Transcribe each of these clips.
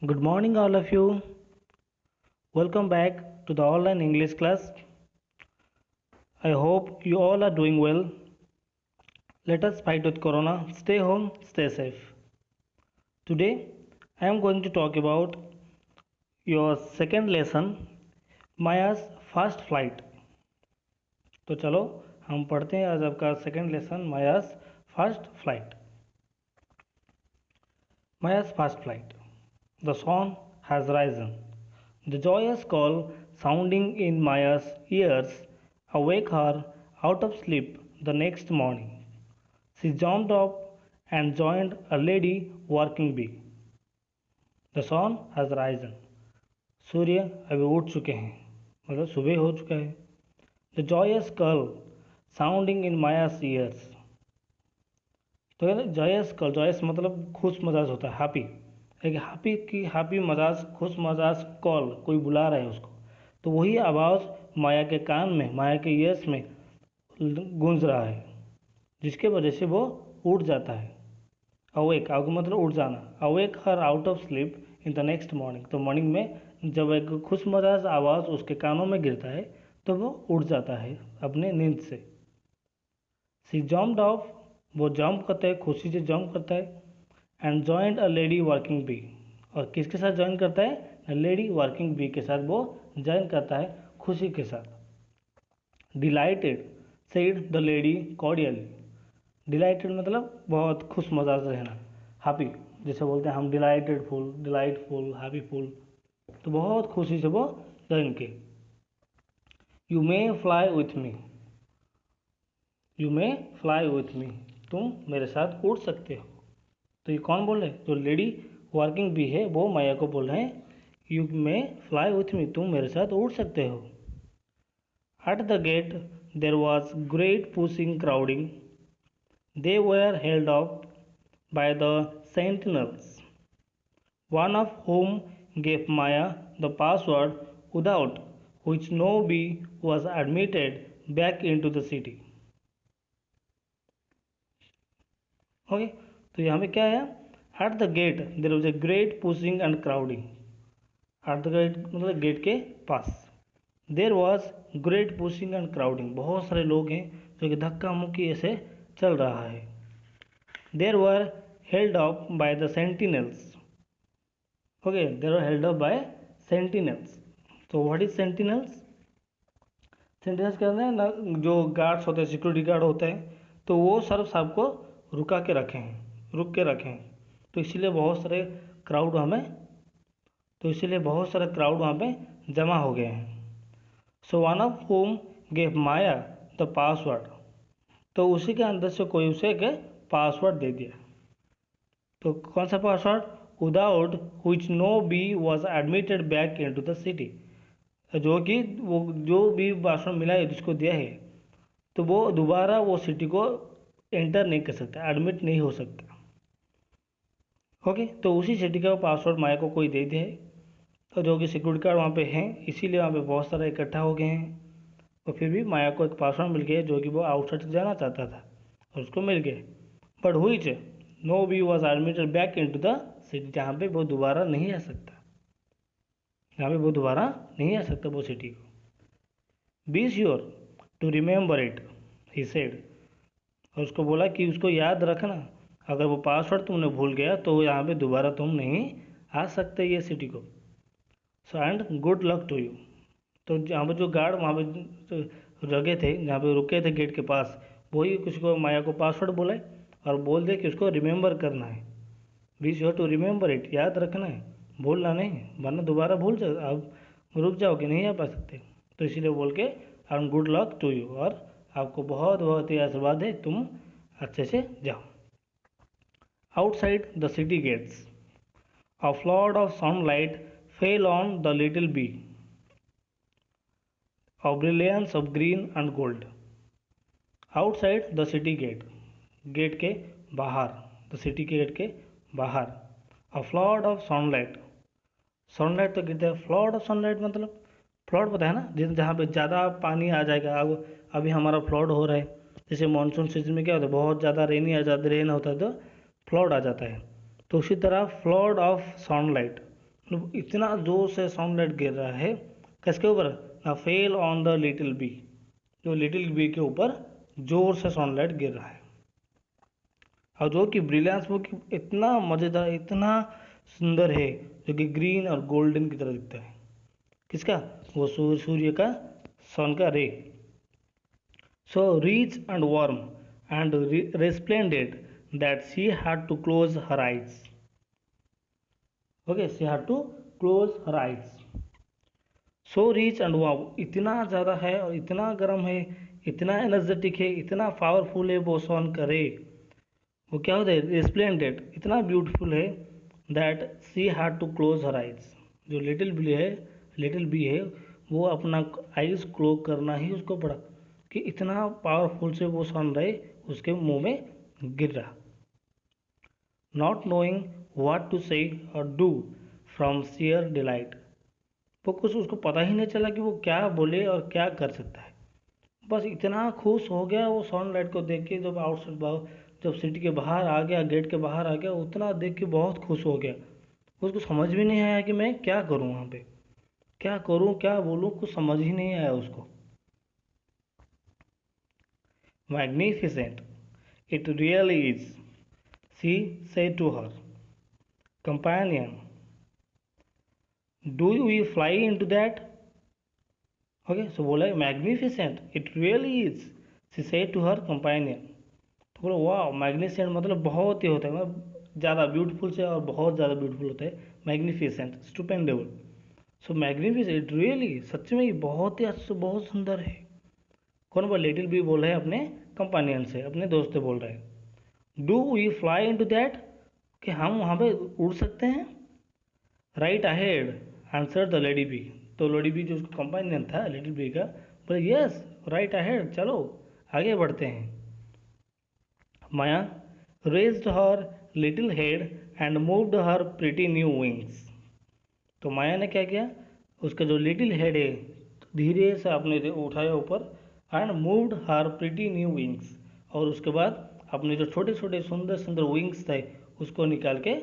Good morning, all of you. Welcome back to the online English class. I hope you all are doing well. Let us fight with Corona. Stay home, stay safe. Today, I am going to talk about your second lesson, Maya's Fast Flight. तो चलो हम पढ़ते हैं आज आपका second lesson Maya's fast flight. Maya's fast flight. The sun has risen. The joyous call sounding in Maya's ears awake her out of sleep the next morning. She jumped up and joined a lady working bee. The sun has risen. सूर्य अभी उठ चुके हैं, मतलब सुबह हो चुका है. The joyous call sounding in Maya's ears. तो जॉयस कॉल, जॉयस मतलब खुश मजाज होता है, हैप्पी. एक हैप्पी मजाज, खुश मजाज कॉल, कोई बुला रहा है उसको. तो वही आवाज़ माया के कान में, माया के ईयर्स में गूंज रहा है, जिसके वजह से वो उठ जाता है. अवेक मतलब उठ जाना. Awake her out of sleep in the next morning. तो मॉर्निंग में जब एक खुश मजाज आवाज़ उसके कानों में गिरता है तो वो उठ जाता है अपने नींद से. सी जम्प्ड ऑफ, वो जंप करता है, खुशी से जंप करता है. And joined a lady working bee, और किसके साथ ज्वाइन करता है? लेडी वर्किंग बी के साथ वो ज्वाइन करता है, खुशी के साथ. Dilated said the lady cordially. Dilated मतलब बहुत खुश मजाज रहना, हैप्पी, जैसे बोलते हैं हम डिलाइटफुल हैप्पीफुल. तो बहुत खुशी से वो ज्वाइन किए. You may fly with me. You may fly with me, तुम मेरे साथ उड़ सकते हो. तो ये कौन बोल रहे हैं? जो लेडी वर्किंग बी है वो माया को बोल रहे हैं, you may fly with me, तुम मेरे साथ उड़ सकते हो. At the gate there was great pushing crowding. They were held up by the sentinels, one of whom gave Maya the password without which no bee was admitted back into the city. Okay, तो यहाँ पे क्या है? At the gate there was a great pushing and crowding. At the gate मतलब gate के पास. There was great pushing and crowding, बहुत सारे लोग हैं जो कि धक्का मुक्की ऐसे चल रहा है. There were held up by the sentinels. Okay, there were held up by sentinels. तो व्हाट इज सेंटिनल्स? सेंटिनल्स कहते हैं ना, जो गार्ड्स होते हैं, सिक्योरिटी गार्ड होते हैं, तो वो सर्व सबको रुक के रखे हैं. तो इसीलिए बहुत सारे क्राउड वहाँ पे जमा हो गए हैं. So one of home gave Maya the password. तो उसी के अंदर से कोई उसे एक पासवर्ड दे दिया. तो कौन सा password? Without which no bee was admitted back in to the city. जो कि वो जो भी पासवर्ड मिला है जिसको दिया है, तो वो दोबारा वो सिटी को एंटर नहीं कर सकता, एडमिट नहीं हो सकता. ओके, तो उसी सिटी का पासवर्ड माया को कोई दे दिया है, तो जो कि सिक्योरिटी गार्ड वहाँ पे हैं, इसीलिए वहाँ पे बहुत सारे इकट्ठा हो गए हैं. और फिर भी माया को एक पासवर्ड मिल गया जो कि वो आउटसाइड से जाना चाहता था और उसको मिल गया. But which no bee was admitted back in to the city, जहाँ पे वो दोबारा नहीं आ सकता, वो सिटी को. Be sure to remember it, he said. और उसको बोला कि उसको याद रखना, अगर वो पासवर्ड तुमने भूल गया तो यहाँ पे दोबारा तुम नहीं आ सकते ये सिटी को. So and good luck to you. तो यहाँ पे जो गार्ड वहाँ पे जगह थे, जहाँ पे रुके थे गेट के पास, वही किसी को माया को पासवर्ड बोला है और बोल दे कि उसको रिमेंबर करना है. Be sure to remember it, याद रखना है, भूलना नहीं, वरना दोबारा भूल जाओ, आप रुक जाओगे, नहीं आ पा सकते. तो इसीलिए बोल के and good luck to you, और आपको बहुत बहुत ही आशीर्वाद है, तुम अच्छे से जाओ. Outside the city gates a flood of sunlight fell on the little bee, a brilliance of green and gold. Outside the city gate, gate के बाहर, द सिटी के गेट के बाहर, a flood of sunlight. Sunlight तो गिरता है, flood of sunlight मतलब flood पता है ना, जहाँ पे ज़्यादा पानी आ जाएगा. अब अभी हमारा फ्लड हो रहा है, जैसे मानसून सीजन में क्या होता है, बहुत ज़्यादा रेन होता है तो फ्लड आ जाता है. तो उसी तरह फ्लड ऑफ सनलाइट, इतना जोर से सनलाइट गिर रहा है किसके ऊपर, ना fell on the little bee, जो लिटिल बी के ऊपर जोर से सनलाइट गिर रहा है। और जो कि ब्रिलियंस वो कि इतना मज़ेदार, इतना सुंदर है, जो कि ग्रीन और गोल्डन की तरह दिखता है। किसका, वो सूर्य का, सन का रे। So rich and warm and resplendent that she had to close her eyes. Okay, she had to close her eyes. So rich and warm, इतना ज़्यादा है और इतना गर्म है, इतना एनर्जेटिक है, इतना पावरफुल है वो सन का रे। वो क्या होता है, रिस्प्लेंडेंट, इतना ब्यूटीफुल है that she had to close her eyes, जो लिटिल बी है वो अपना आइज क्लोज करना ही उसको पड़ा कि इतना पावरफुल से वो सन रे उसके मुंह में गिर रहा। नॉट नोइंग व्हाट टू से और डू फ्रॉम शेयर डिलाइट, वो कुछ उसको पता ही नहीं चला कि वो क्या बोले और क्या कर सकता है। बस इतना खुश हो गया वो सनलाइट को देख के, जब आउटसाइड, जब सिटी के बाहर आ गया, गेट के बाहर आ गया, उतना देख के बहुत खुश हो गया। उसको समझ भी नहीं आया कि मैं क्या करूं वहाँ पे, क्या करूं, क्या बोलूं, कुछ समझ ही नहीं आया उसको। Magnificent it really is, she said to her companion, do we fly into that. Okay, so बोला magnificent it really is, she said to her companion. तो बोलो वाह, मैग्निफिसेंट मतलब बहुत ही होता है, मतलब ज़्यादा ब्यूटीफुल से और बहुत ज़्यादा ब्यूटीफुल होता है मैग्निफिसेंट, स्टुपेंडेबल। सो मैग्निफिसेंट रियली, सच में ये बहुत ही अच्छा, बहुत सुंदर है। कौन बोल, लिटिल बी बोल रहे हैं अपने कंपेनियन से, अपने दोस्त से बोल रहे हैं। Do we fly into that, कि हम वहाँ पे उड़ सकते हैं। Right ahead answered the lady bee, तो लेडी बी जो उसका कंपेनियन था लिटिल बी का, बोले यस राइट अहेड, चलो आगे बढ़ते हैं। माया raised her little head and moved her pretty new wings, तो माया ने क्या किया, उसका जो लिटिल हेड है धीरे से अपने उठाया ऊपर, and moved her pretty new wings, और उसके बाद अपने जो छोटे छोटे सुंदर सुंदर विंग्स थे उसको निकाल के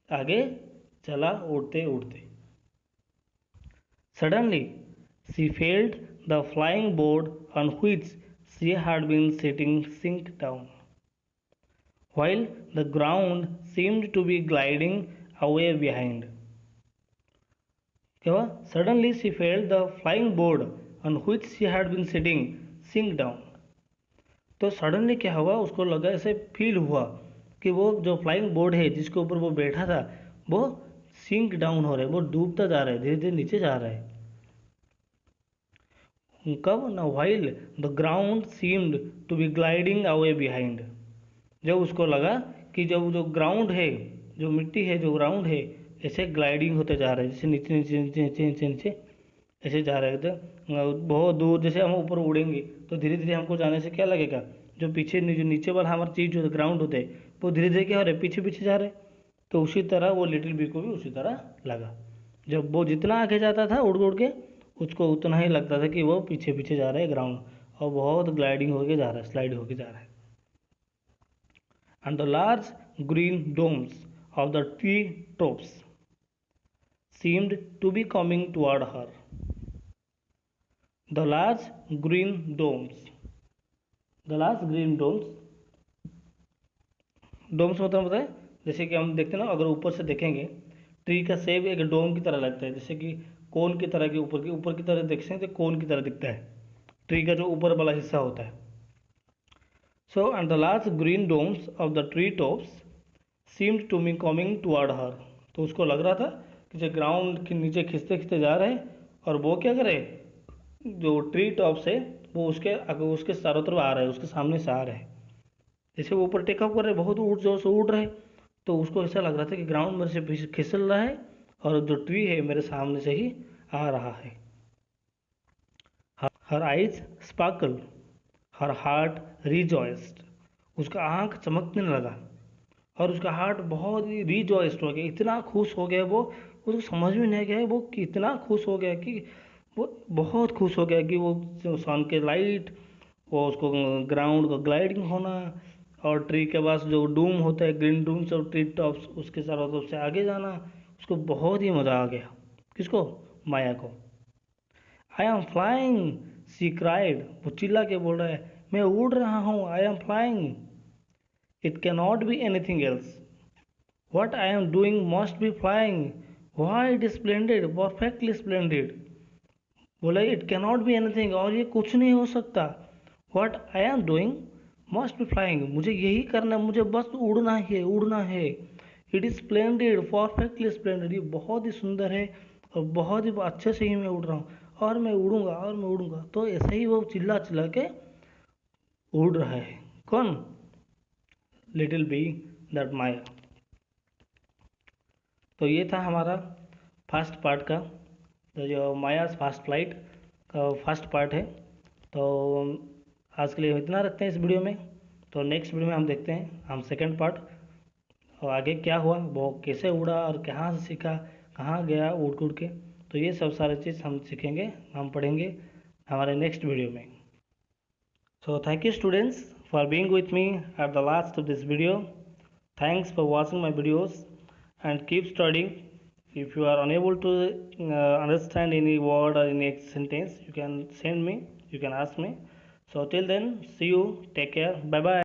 आगे चला उड़ते उड़ते। Suddenly C felt the flying board on which she had been sitting sink down, while the ground seemed to be gliding away behind. क्या हुआ, suddenly C felt the flying board on which she had been sitting sink down, तो suddenly क्या हुआ, उसको लगा, ऐसे feel हुआ कि वो जो फ्लाइंग बोर्ड है जिसके ऊपर वो बैठा था वो सिंक डाउन हो रहा है, वो डूबता जा रहा है, धीरे धीरे नीचे जा रहा है। कब ना, while the ground seemed to be gliding away behind, जब उसको लगा कि जब जो ग्राउंड है, जो मिट्टी है, जो ग्राउंड है ऐसे ग्लाइडिंग होते जा रहे हैं, जैसे नीचे नीचे नीचे नीचे नीचे नीचे ऐसे जा रहे थे बहुत दूर। जैसे हम ऊपर उड़ेंगे तो धीरे धीरे हमको जाने से क्या लगेगा, जो पीछे जो नीचे वाला हमारा चीज़ जो ग्राउंड होते हैं वो धीरे धीरे क्या हो रहे हैं, पीछे पीछे जा रहे हैं। तो उसी तरह वो लिटिल बी को भी उसी तरह लगा, जब वो जितना आगे जाता था उड़ उड़ के, उसको उतना ही लगता था कि वो पीछे पीछे जा रहा है ग्राउंड, और बहुत ग्लाइडिंग होके जा रहा है, स्लाइड होके जा रहा है। And the large green domes of the tree tops seemed to be coming toward her. The large green domes, the large green domes, Doms मतलब पता है, जैसे कि हम देखते हैं ना, अगर ऊपर से देखेंगे ट्री का शेप एक डोम की तरह लगता है, जैसे कि कोन की तरह, के ऊपर की तरह देखते हैं तो कोन की तरह दिखता है ट्री का जो ऊपर वाला हिस्सा होता है। So and the large green domes of the tree tops seemed to me coming toward her, तो उसको लग रहा था कि जो ग्राउंड के नीचे खिंचते खिंचते जा रहे हैं, और वो क्या करे, जो ट्री टॉप से वो उसके चारों तरफ आ रहा है, उसके सामने से आ रहा है, जैसे वो ऊपर टेकअप कर रहे, बहुत ऊट जोर से उड़ रहे, तो उसको ऐसा लग रहा था कि ग्राउंड मेरे से खिसल रहा है और जो ट्री है मेरे सामने से ही आ रहा है। Her eyes sparkle, her heart rejoiced, उसका आँख चमकने लगा और उसका हार्ट बहुत ही रिजॉइस्ड हो गया, इतना खुश हो गया वो, उसको समझ में नहीं गया वो कितना खुश हो गया, कि वो बहुत खुश हो गया कि वो सन के लाइट, वो उसको ग्राउंड का ग्लाइडिंग होना, और ट्री के पास जो डूम होता है, ग्रीन डूम्स और ट्री टॉप्स, उसके चारों तरफ से आगे जाना, उसको बहुत ही मज़ा आ गया। किसको? माया को। आई एम फ्लाइंग, शी क्राइड, वो चिल्ला के बोल रहा है मैं उड़ रहा हूँ, I am flying. It can not be anything else, what I am doing must be flying, quite splendid, perfectly splendid. बोला it can not be anything, और ये कुछ नहीं हो सकता। What I am doing must be flying, मुझे यही करना है, मुझे बस उड़ना है, उड़ना है। It is splendid, perfectly splendid, ये बहुत ही सुंदर है और बहुत ही अच्छे से ही मैं उड़ रहा हूँ, और मैं उड़ूंगा और मैं उड़ूंगा। तो ऐसे ही वो चिल्ला चिल्ला के उड़ रहा है। कौन? लिटिल बी, दैट माया। तो ये था हमारा फर्स्ट पार्ट का, तो जो मायास फास्ट फ्लाइट का फर्स्ट पार्ट है। तो आज के लिए इतना रखते हैं इस वीडियो में। तो नेक्स्ट वीडियो में हम देखते हैं हम सेकंड पार्ट, और आगे क्या हुआ, वो कैसे उड़ा और कहाँ से सीखा, कहाँ गया उड़ उड़ के। तो ये सब सारी चीज़ हम सीखेंगे, हम पढ़ेंगे हमारे नेक्स्ट वीडियो में। So thank you students for being with me at the last of this video. Thanks for watching my videos and keep studying. If you are unable to understand any word or any sentence, you can send me, you can ask me. So till then, see you, take care, bye bye.